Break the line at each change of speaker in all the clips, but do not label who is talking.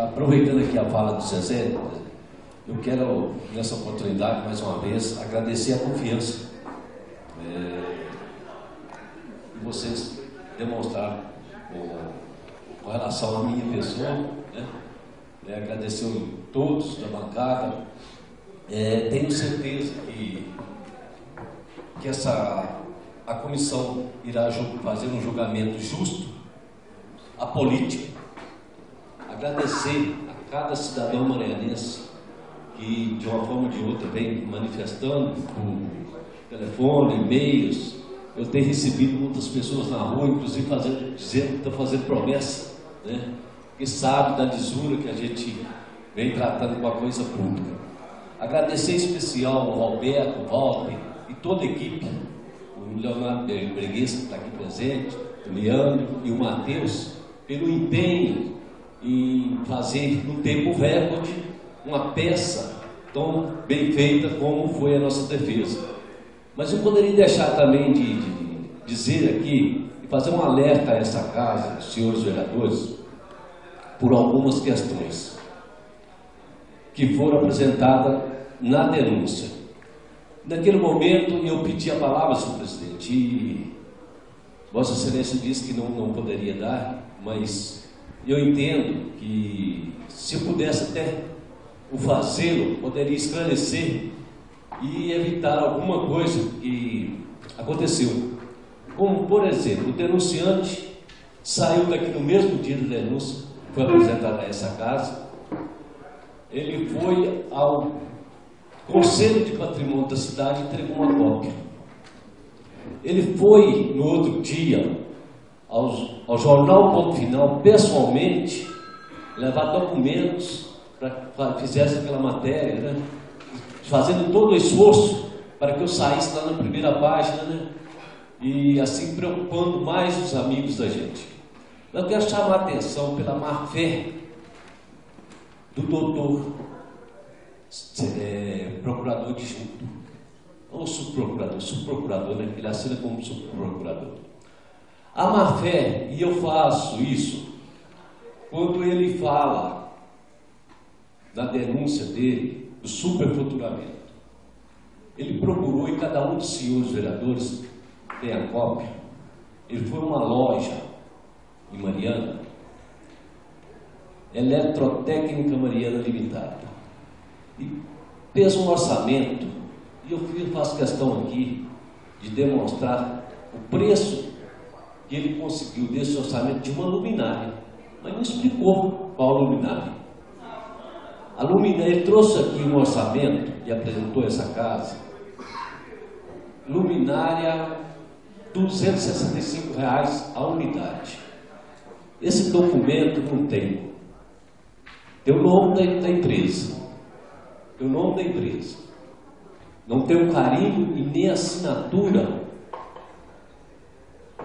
Aproveitando aqui a fala do Zezé, eu quero, nessa oportunidade, mais uma vez, agradecer a confiança que vocês demonstraram com relação à minha pessoa, né? Agradecer a todos da bancada. Tenho certeza que a comissão irá fazer um julgamento justo, apolítico. Agradecer a cada cidadão maranhense que, de uma forma ou de outra, vem manifestando por telefone, e-mails. Eu tenho recebido muitas pessoas na rua, inclusive dizendo que estão fazendo promessa, né? Que sabe da lisura que a gente vem tratando com a coisa pública. Agradecer em especial ao Alberto, ao Walter e toda a equipe, o Leonardo Bregues, que está aqui presente, o Leandro e o Matheus, pelo empenho em fazer, num tempo recorde, uma peça tão bem feita como foi a nossa defesa. Mas eu poderia deixar também de dizer aqui, e fazer um alerta a essa casa, os senhores vereadores, por algumas questões que foram apresentadas na denúncia. Naquele momento eu pedi a palavra, senhor presidente, e Vossa Excelência disse que não poderia dar, mas eu entendo que, se eu pudesse até o fazê-lo, poderia esclarecer e evitar alguma coisa que aconteceu. Como, por exemplo, o denunciante saiu daqui no mesmo dia da denúncia, foi apresentado a essa casa, ele foi ao Conselho de Patrimônio da cidade e entregou uma cópia. Ele foi, no outro dia, ao Jornal Ponto Final, pessoalmente, levar documentos para que fizesse aquela matéria, né? Fazendo todo o esforço para que eu saísse lá na primeira página, né? E assim preocupando mais os amigos da gente. Eu quero chamar a atenção pela má-fé do doutor procurador adjunto, ou subprocurador, né? Ele assina como subprocurador. A má-fé, e eu faço isso, quando ele fala na denúncia dele, do superfaturamento. Ele procurou, e cada um dos senhores vereadores tem a cópia, ele foi a uma loja em Mariana, Eletrotécnica Mariana Limitada, e fez um orçamento, e eu faço questão aqui de demonstrar o preço que ele conseguiu desse orçamento de uma luminária, mas não explicou qual luminária. A luminária, ele trouxe aqui um orçamento e apresentou essa casa, luminária R$ 265 a unidade. Esse documento não tem o nome da empresa, tem o nome da empresa, não tem o carimbo e nem a assinatura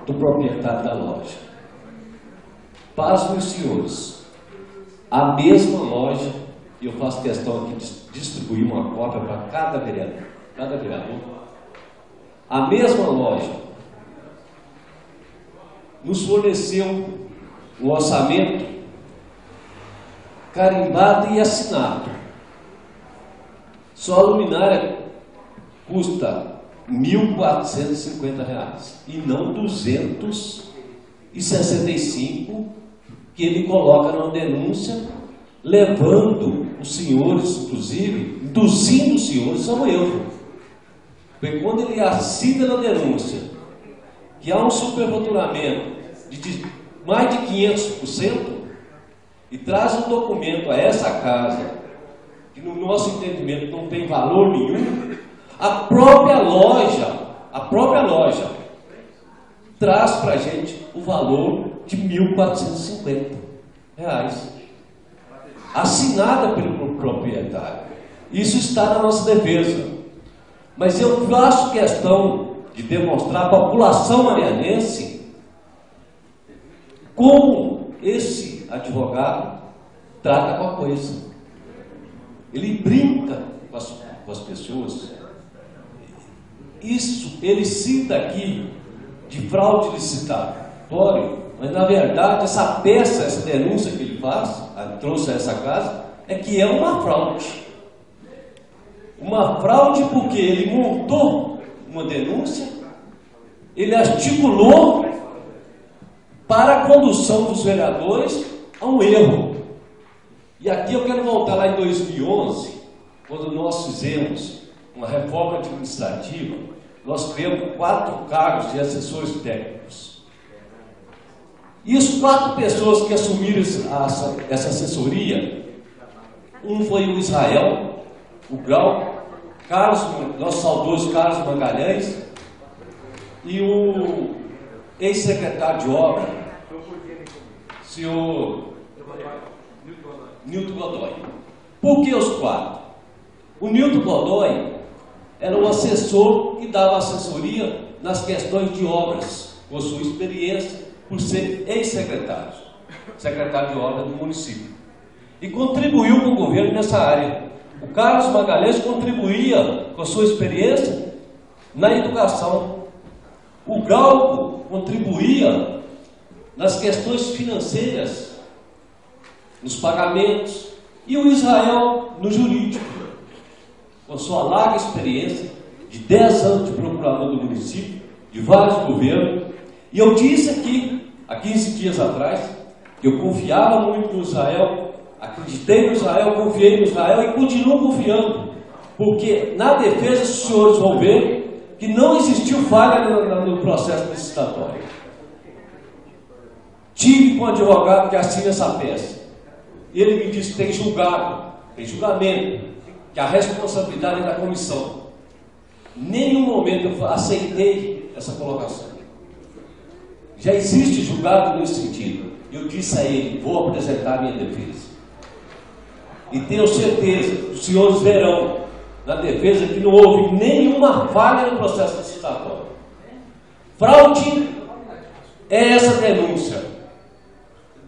do proprietário da loja. Pasmem os senhores, a mesma loja, e eu faço questão aqui de distribuir uma cópia para cada vereador, a mesma loja nos forneceu um orçamento carimbado e assinado. Só a luminária custa R$ 1.450 e não 265 que ele coloca na denúncia, levando os senhores, inclusive, induzindo os senhores ao erro. Porque quando ele assina na denúncia que há um superfaturamento de mais de 500%, e traz um documento a essa casa, que no nosso entendimento não tem valor nenhum, a própria loja traz para a gente o valor de R$ 1.450, assinada pelo proprietário. Isso está na nossa defesa. Mas eu faço questão de demonstrar à população marianense como esse advogado trata com a coisa. Ele brinca com as pessoas. Isso ele cita aqui de fraude licitatória, mas na verdade essa peça, essa denúncia que ele faz, trouxe a essa casa, é que é uma fraude. Uma fraude porque ele montou uma denúncia, ele articulou para a condução dos vereadores a um erro. E aqui eu quero voltar lá em 2011, quando nós fizemos uma reforma administrativa, nós criamos 4 cargos de assessores técnicos. E as 4 pessoas que assumiram essa assessoria, um foi o Israel, o Grau, nosso saudoso Carlos Magalhães, e o ex-secretário de obra, senhor Nilton Godoy. Por que os 4? O Nilton Godoy era o assessor que dava assessoria nas questões de obras, com sua experiência, por ser ex-secretário, secretário de obra do município. E contribuiu com o governo nessa área. O Carlos Magalhães contribuía com a sua experiência na educação. O Galgo contribuía nas questões financeiras, nos pagamentos. E o Israel no jurídico, com sua larga experiência de 10 anos de procurador do município, de vários governos. E eu disse aqui, há 15 dias atrás, que eu confiava muito no Israel, acreditei no Israel, confiei no Israel e continuo confiando, porque na defesa os senhores vão ver que não existiu falha no processo licitatório. Tive com um advogado que assina essa peça. Ele me disse que tem julgamento, que a responsabilidade é da comissão. Em nenhum momento eu aceitei essa colocação. Já existe julgado nesse sentido. Eu disse a ele, vou apresentar a minha defesa. E tenho certeza, os senhores verão na defesa que não houve nenhuma falha no processo licitatório. Fraude é essa denúncia.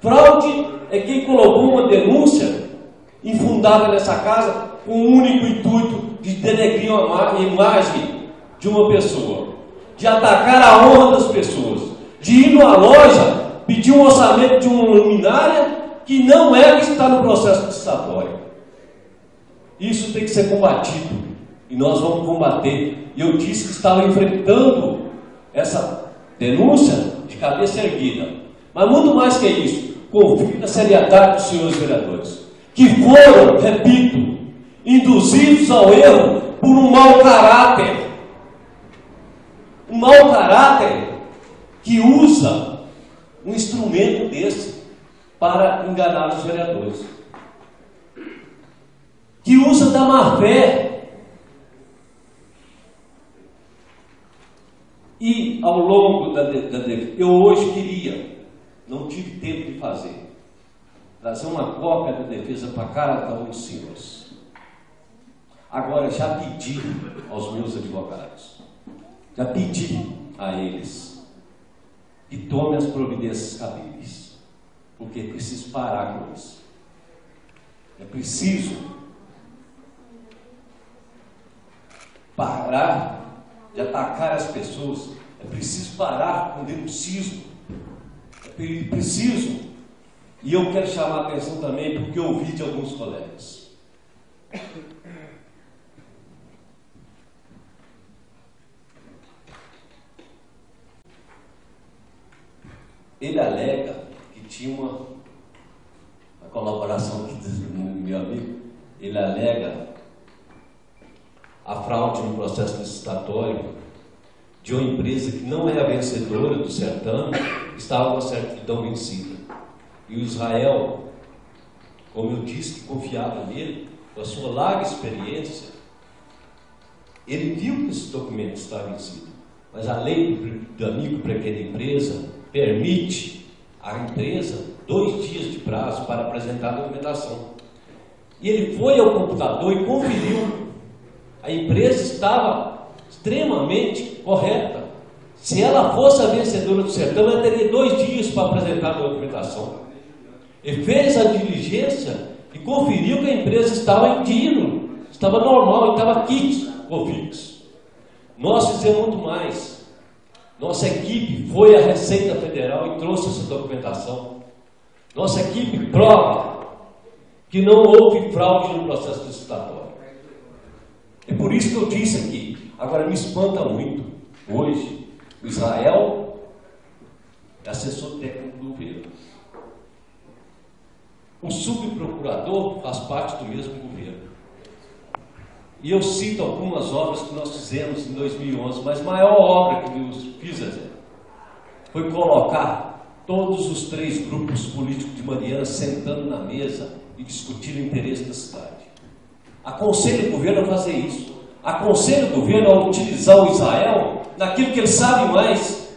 Fraude é quem colocou uma denúncia infundada nessa casa com o único intuito de denegrir a imagem de uma pessoa, de atacar a honra das pessoas, de ir numa loja, pedir um orçamento de uma luminária que não é o que está no processo licitatório. Isso tem que ser combatido e nós vamos combater. E eu disse que estava enfrentando essa denúncia de cabeça erguida. Mas muito mais que isso, confio na seriedade dos senhores vereadores, que foram, repito, induzidos ao erro por um mau caráter. Um mau caráter que usa um instrumento desse para enganar os vereadores. Que usa da má-fé. E ao longo da eu hoje queria, não tive tempo de fazer, trazer uma cópia da defesa para cada um dos senhores. Agora, já pedi aos meus advogados, já pedi a eles que tomem as providências cabíveis, porque é preciso parar com isso. É preciso parar de atacar as pessoas, é preciso parar com o denuncismo, é preciso, e eu quero chamar a atenção também, porque eu ouvi de alguns colegas. Ele alega que tinha uma colaboração aqui do meu amigo, ele alega a fraude no processo licitatório de uma empresa que não é a vencedora do certame, estava com a certidão vencida. E o Israel, como eu disse que confiava nele, com a sua larga experiência, ele viu que esse documento estava vencido. Mas a lei do amigo para aquela empresa permite à empresa 2 dias de prazo para apresentar a documentação. E ele foi ao computador e conferiu. A empresa estava extremamente correta. Se ela fosse a vencedora do certame, ela teria 2 dias para apresentar a documentação. Ele fez a diligência e conferiu que a empresa estava em dia, estava normal, estava kit confix. Nós fizemos muito mais. Nossa equipe foi à Receita Federal e trouxe essa documentação. Nossa equipe prova que não houve fraude no processo licitatório. É por isso que eu disse aqui. Agora, me espanta muito, hoje, o Israel é assessor técnico do governo. O subprocurador faz parte do mesmo governo. E eu cito algumas obras que nós fizemos em 2011, mas a maior obra que eu fiz foi colocar todos os 3 grupos políticos de Mariana sentando na mesa e discutindo o interesse da cidade. Aconselho o governo a fazer isso. Aconselho o governo a utilizar o Israel naquilo que ele sabe mais.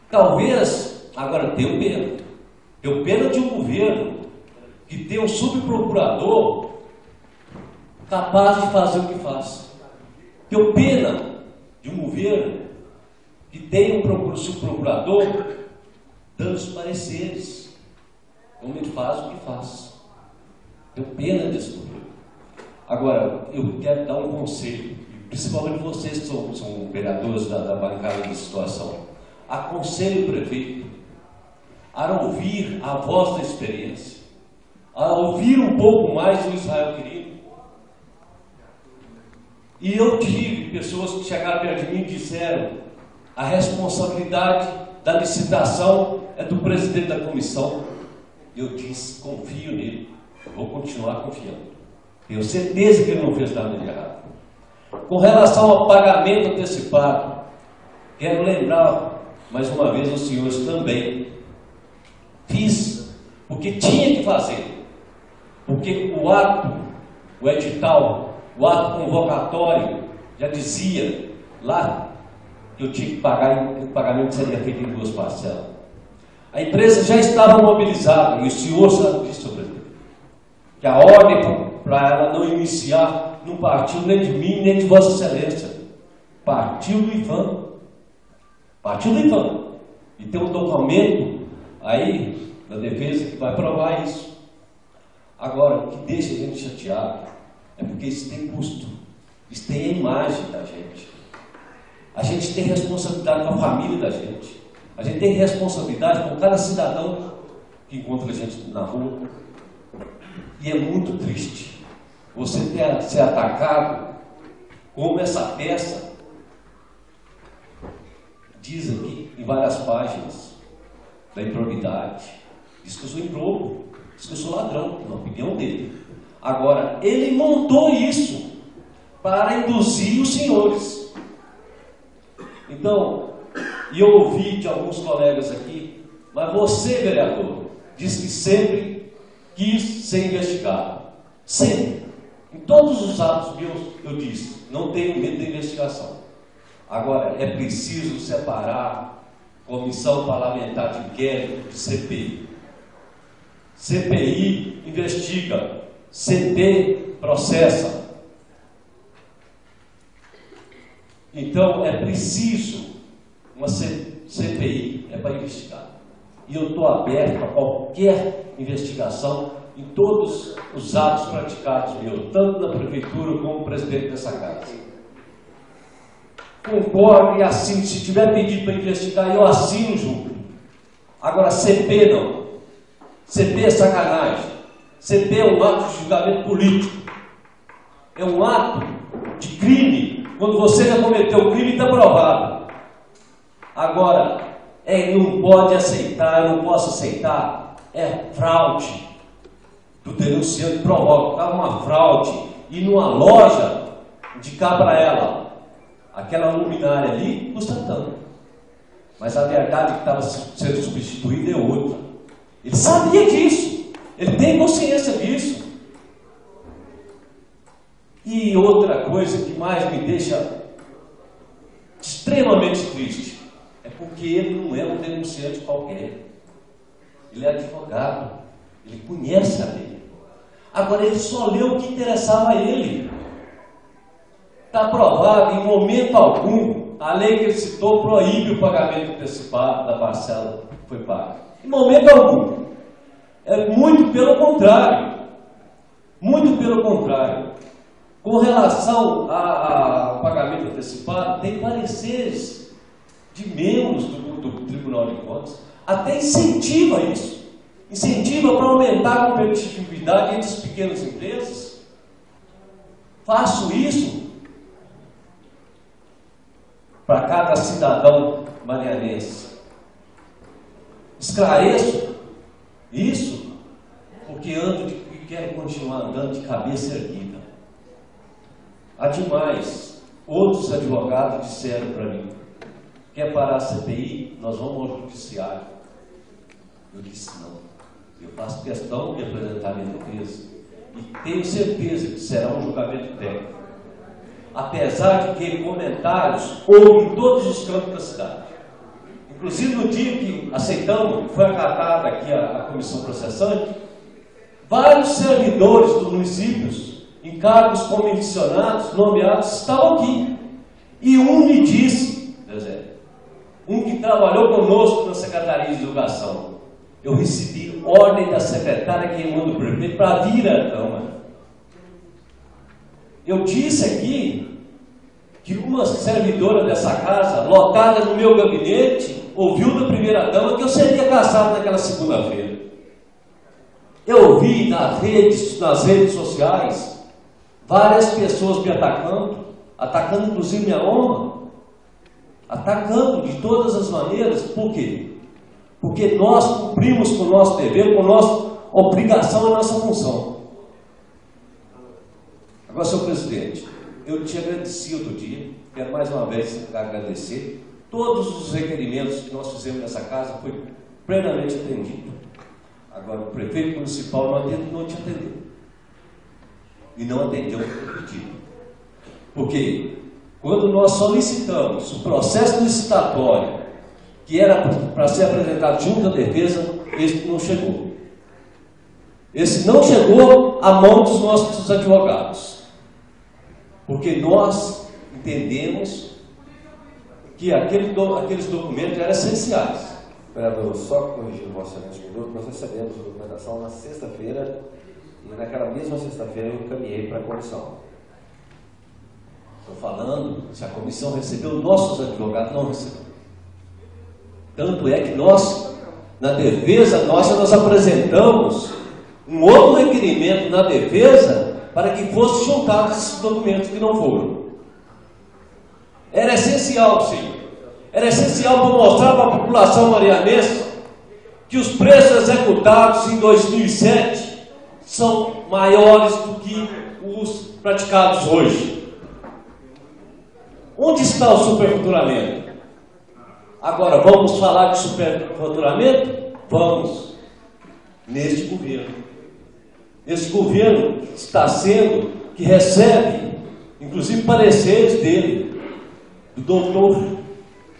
Talvez, agora tenho pena. Tenho pena de um governo que tem um subprocurador capaz de fazer o que faz. Tenho pena de um governo que tem um subprocurador dando os pareceres, como ele faz o que faz. Tenho pena desse governo. Agora, eu quero dar um conselho, principalmente vocês que são vereadores da bancada da situação. Aconselho o prefeito a ouvir a voz da experiência, a ouvir um pouco mais do Israel querido. E eu tive pessoas que chegaram perto de mim e disseram: a responsabilidade da licitação é do presidente da comissão. Eu disse: confio nele, eu vou continuar confiando. Tenho certeza que ele não fez nada de errado. Com relação ao pagamento antecipado, quero lembrar mais uma vez aos senhores também. Fiz porque tinha que fazer, porque o ato, o edital, o ato convocatório já dizia lá que eu tinha que pagar, que o pagamento seria feito em 2 parcelas. A empresa já estava mobilizada, e o senhor sabe disso, senhor presidente, que a ordem para ela não iniciar não partiu nem de mim, nem de Vossa Excelência. Partiu do IFAM. Partiu do IFAM. E tem um documento aí da defesa que vai provar isso. Agora, o que deixa a gente chateado é porque isso tem custo. Isso tem a imagem da gente. A gente tem responsabilidade com a família da gente. A gente tem responsabilidade com cada cidadão que encontra a gente na rua. E é muito triste você ter ser atacado como essa peça diz aqui em várias páginas da improbidade. Diz que eu sou improbo, diz que eu sou ladrão, na opinião dele. Agora, ele montou isso para induzir os senhores. Então, e eu ouvi de alguns colegas aqui, mas você, vereador, disse que sempre quis ser investigado. Sempre. Em todos os atos meus, eu disse, não tenho medo da investigação. Agora, é preciso separar Comissão Parlamentar de Inquérito de CPI. CPI investiga, CT processa. Então, é preciso uma CPI, é para investigar. E eu estou aberto a qualquer investigação em todos os atos praticados meus, tanto na prefeitura como presidente dessa casa. Concordo e assino. Se tiver pedido para investigar, eu assino junto. Agora, CP não. CP é sacanagem. CP é um ato de julgamento político. É um ato de crime. Quando você já cometeu o crime, está provado. Agora, não pode aceitar, eu não posso aceitar. É fraude do denunciante provocar uma fraude e numa loja indicar para ela aquela luminária ali custa tanto, mas a verdade que estava sendo substituída é outra. Ele sabia disso, ele tem consciência disso. E outra coisa que mais me deixa extremamente triste é porque ele não é um denunciante qualquer, ele é advogado, ele conhece a lei. Agora ele só leu o que interessava a ele. Está provado, em momento algum, a lei que ele citou proíbe o pagamento antecipado da parcela que foi paga. Em momento algum. É muito pelo contrário. Muito pelo contrário. Com relação ao pagamento antecipado, tem pareceres de membros do Tribunal de Contas, até incentiva isso. Incentiva para aumentar a competitividade entre as pequenas empresas? Faço isso para cada cidadão marianense. Esclareço isso porque quero continuar andando de cabeça erguida. Há demais. Outros advogados disseram para mim: quer parar a CPI? Nós vamos ao judiciário. Eu disse: não. Eu faço questão de apresentar minha defesa e tenho certeza que será um julgamento técnico. Apesar de que comentários houve em todos os cantos da cidade. Inclusive no dia que aceitamos, foi acatada aqui a comissão processante, vários servidores dos municípios, em cargos comissionados, nomeados, estavam aqui. E um me disse, um que trabalhou conosco na Secretaria de Educação: eu recebi ordem da secretária que manda o prefeito para vir à Câmara. Eu disse aqui que uma servidora dessa casa, lotada no meu gabinete, ouviu da primeira-dama que eu seria cassado naquela segunda-feira. Eu vi nas redes sociais, várias pessoas me atacando inclusive minha honra, atacando de todas as maneiras. Por quê? Porque nós cumprimos com o nosso dever, com a nossa obrigação e nossa função. Agora, senhor presidente, eu te agradeci outro dia, quero mais uma vez agradecer. Todos os requerimentos que nós fizemos nessa casa foi plenamente atendido. Agora, o prefeito municipal não te atendeu. E não atendeu o pedido. Porque quando nós solicitamos o processo licitatório, que era para ser apresentado junto à defesa, esse não chegou. Esse não chegou à mão dos nossos advogados. Porque nós entendemos que aqueles documentos eram essenciais.
Vereador, só corrigindo o Vossa Excelência um minuto, nós recebemos a documentação na sexta-feira e naquela mesma sexta-feira eu encaminhei para a comissão.
Estou falando, se a comissão recebeu, nossos advogados não receberam. Tanto é que nós, na defesa nossa, nós apresentamos um outro requerimento na defesa para que fosse juntados esses documentos que não foram. Era essencial, sim. Era essencial para mostrar para a população marianense que os preços executados em 2007 são maiores do que os praticados hoje. Onde está o superfaturamento? Agora, vamos falar de superfaturamento? Vamos. Neste governo. Esse governo está sendo, que recebe, inclusive, pareceres dele, do doutor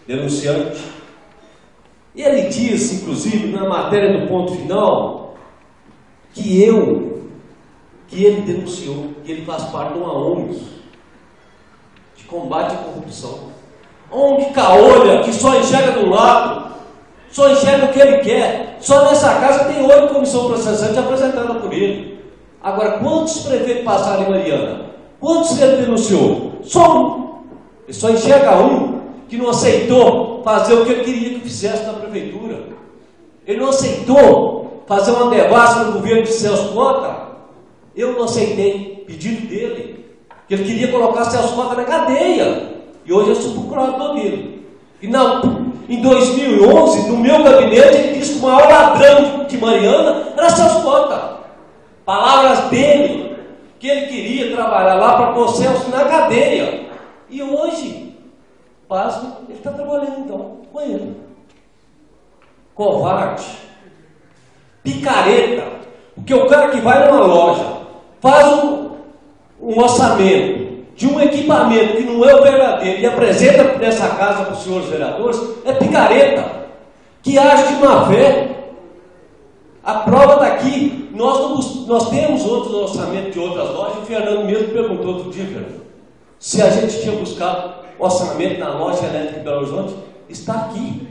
denunciante. E ele diz, inclusive, na matéria do ponto final, que ele denunciou, que ele faz parte de uma ONG de combate à corrupção. ONG caolha, que só enxerga de um lado, só enxerga o que ele quer. Só nessa casa tem 8 comissões processantes apresentadas por ele. Agora, quantos prefeitos passaram em Mariana? Quantos ele denunciou? Só um. Ele só enxerga um que não aceitou fazer o que ele queria que fizesse na prefeitura. Ele não aceitou fazer uma devassa no governo de Celso Cota. Eu não aceitei pedido dele, que ele queria colocar Celso Cota na cadeia. E hoje eu sou procurador dele. E em 2011, no meu gabinete, ele disse que o maior ladrão de Mariana era Celso Cota. Palavras dele, que ele queria trabalhar lá para pôr Celso na cadeia. E hoje, pasmo, ele está trabalhando então com ele. Covarde, picareta, porque o cara que vai numa loja, faz um orçamento de um equipamento que não é o verdadeiro e apresenta nessa casa para os senhores vereadores, é picareta, que age de má fé. A prova está aqui. Nós temos outros orçamentos de outras lojas. O Fernando mesmo perguntou outro dia, Fernando, se a gente tinha buscado orçamento na loja elétrica de Belo Horizonte. Está aqui.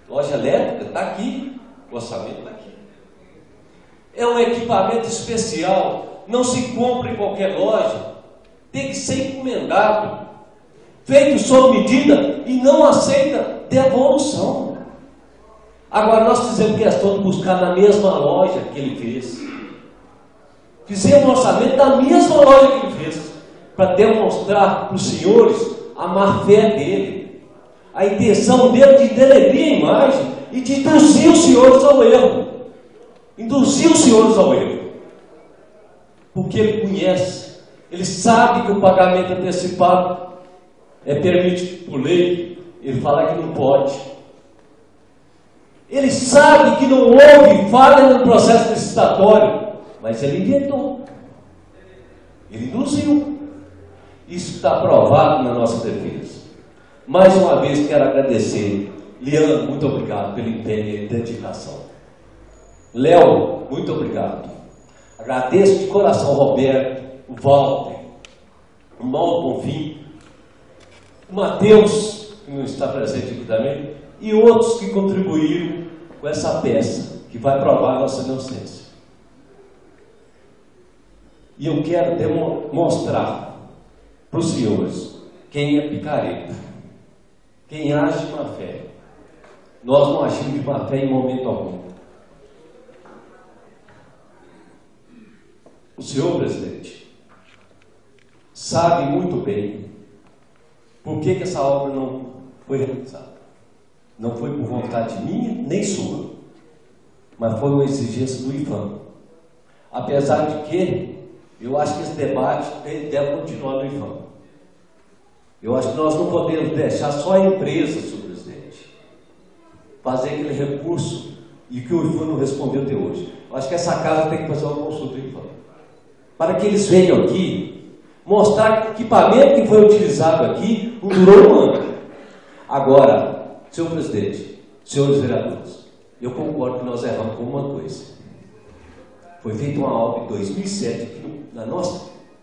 Loja elétrica está aqui. O orçamento está aqui. É um equipamento especial. Não se compra em qualquer loja. Tem que ser encomendado, feito sob medida e não aceita devolução. Agora nós fizemos questão de buscar na mesma loja que ele fez. Fizemos um orçamento da mesma loja que ele fez, para demonstrar para os senhores a má fé dele, a intenção dele de denegrir a imagem e de induzir os senhores ao erro. Induzir os senhores ao erro. Porque ele conhece, ele sabe que o pagamento antecipado é permitido por lei, ele fala que não pode. Ele sabe que não houve falha no processo licitatório, mas ele inventou. Ele induziu. Isso está provado na nossa defesa. Mais uma vez quero agradecer. Liana, muito obrigado pelo empenho e dedicação. Léo, muito obrigado. Agradeço de coração Roberto, o Walter, o Mauro Bonfim, o Matheus, que não está presente aqui também, e outros que contribuíram com essa peça, que vai provar a nossa inocência. E eu quero demonstrar para os senhores quem é picareta, quem age de má fé. Nós não agimos de má fé em momento algum. O senhor presidente sabe muito bem por que essa obra não foi realizada. Não foi por vontade minha nem sua, mas foi uma exigência do IFAM. Apesar de que eu acho que esse debate deve continuar no IFAM. Eu acho que nós não podemos deixar só a empresa, senhor presidente, fazer aquele recurso e que o IFAM não respondeu até hoje. Eu acho que essa casa tem que fazer uma consulta do IFAM, para que eles venham aqui mostrar que o equipamento que foi utilizado aqui não durou um ano. Agora, senhor presidente, senhores vereadores, eu concordo que nós erramos com uma coisa. Foi feita uma obra em 2007 aqui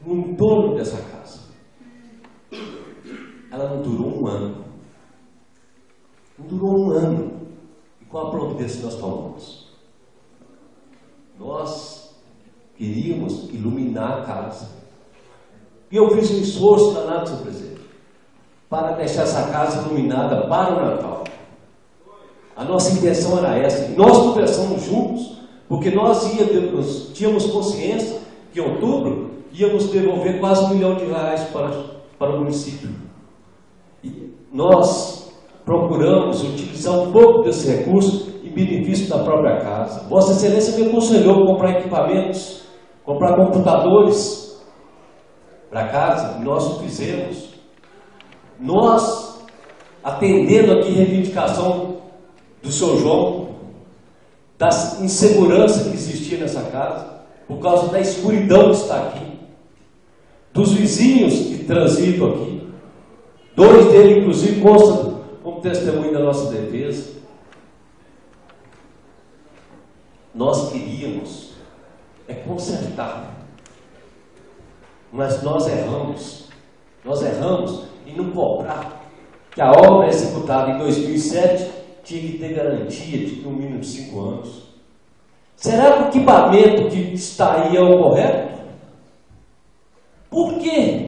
no entorno dessa casa. Ela não durou um ano. Não durou um ano. E qual a providência nós tomamos? Nós queríamos iluminar a casa. E eu fiz um esforço danado, senhor presidente, para deixar essa casa iluminada para o Natal. A nossa intenção era essa. Nós conversamos juntos, porque nós tínhamos consciência que em outubro íamos devolver quase R$1 milhão para o município. E nós procuramos utilizar um pouco desse recurso em benefício da própria casa. Vossa Excelência me aconselhou comprar equipamentos, comprar computadores para casa, e nós o fizemos. Nós, atendendo aqui a reivindicação do senhor João, da insegurança que existia nessa casa, por causa da escuridão que está aqui, dos vizinhos que transitam aqui, 2 deles, inclusive, constam como testemunho da nossa defesa. Nós queríamos consertar, mas nós erramos em não cobrar que a obra executada em 2007 tinha que ter garantia de no mínimo 5 anos. Será que o equipamento que está aí é o correto? Por quê?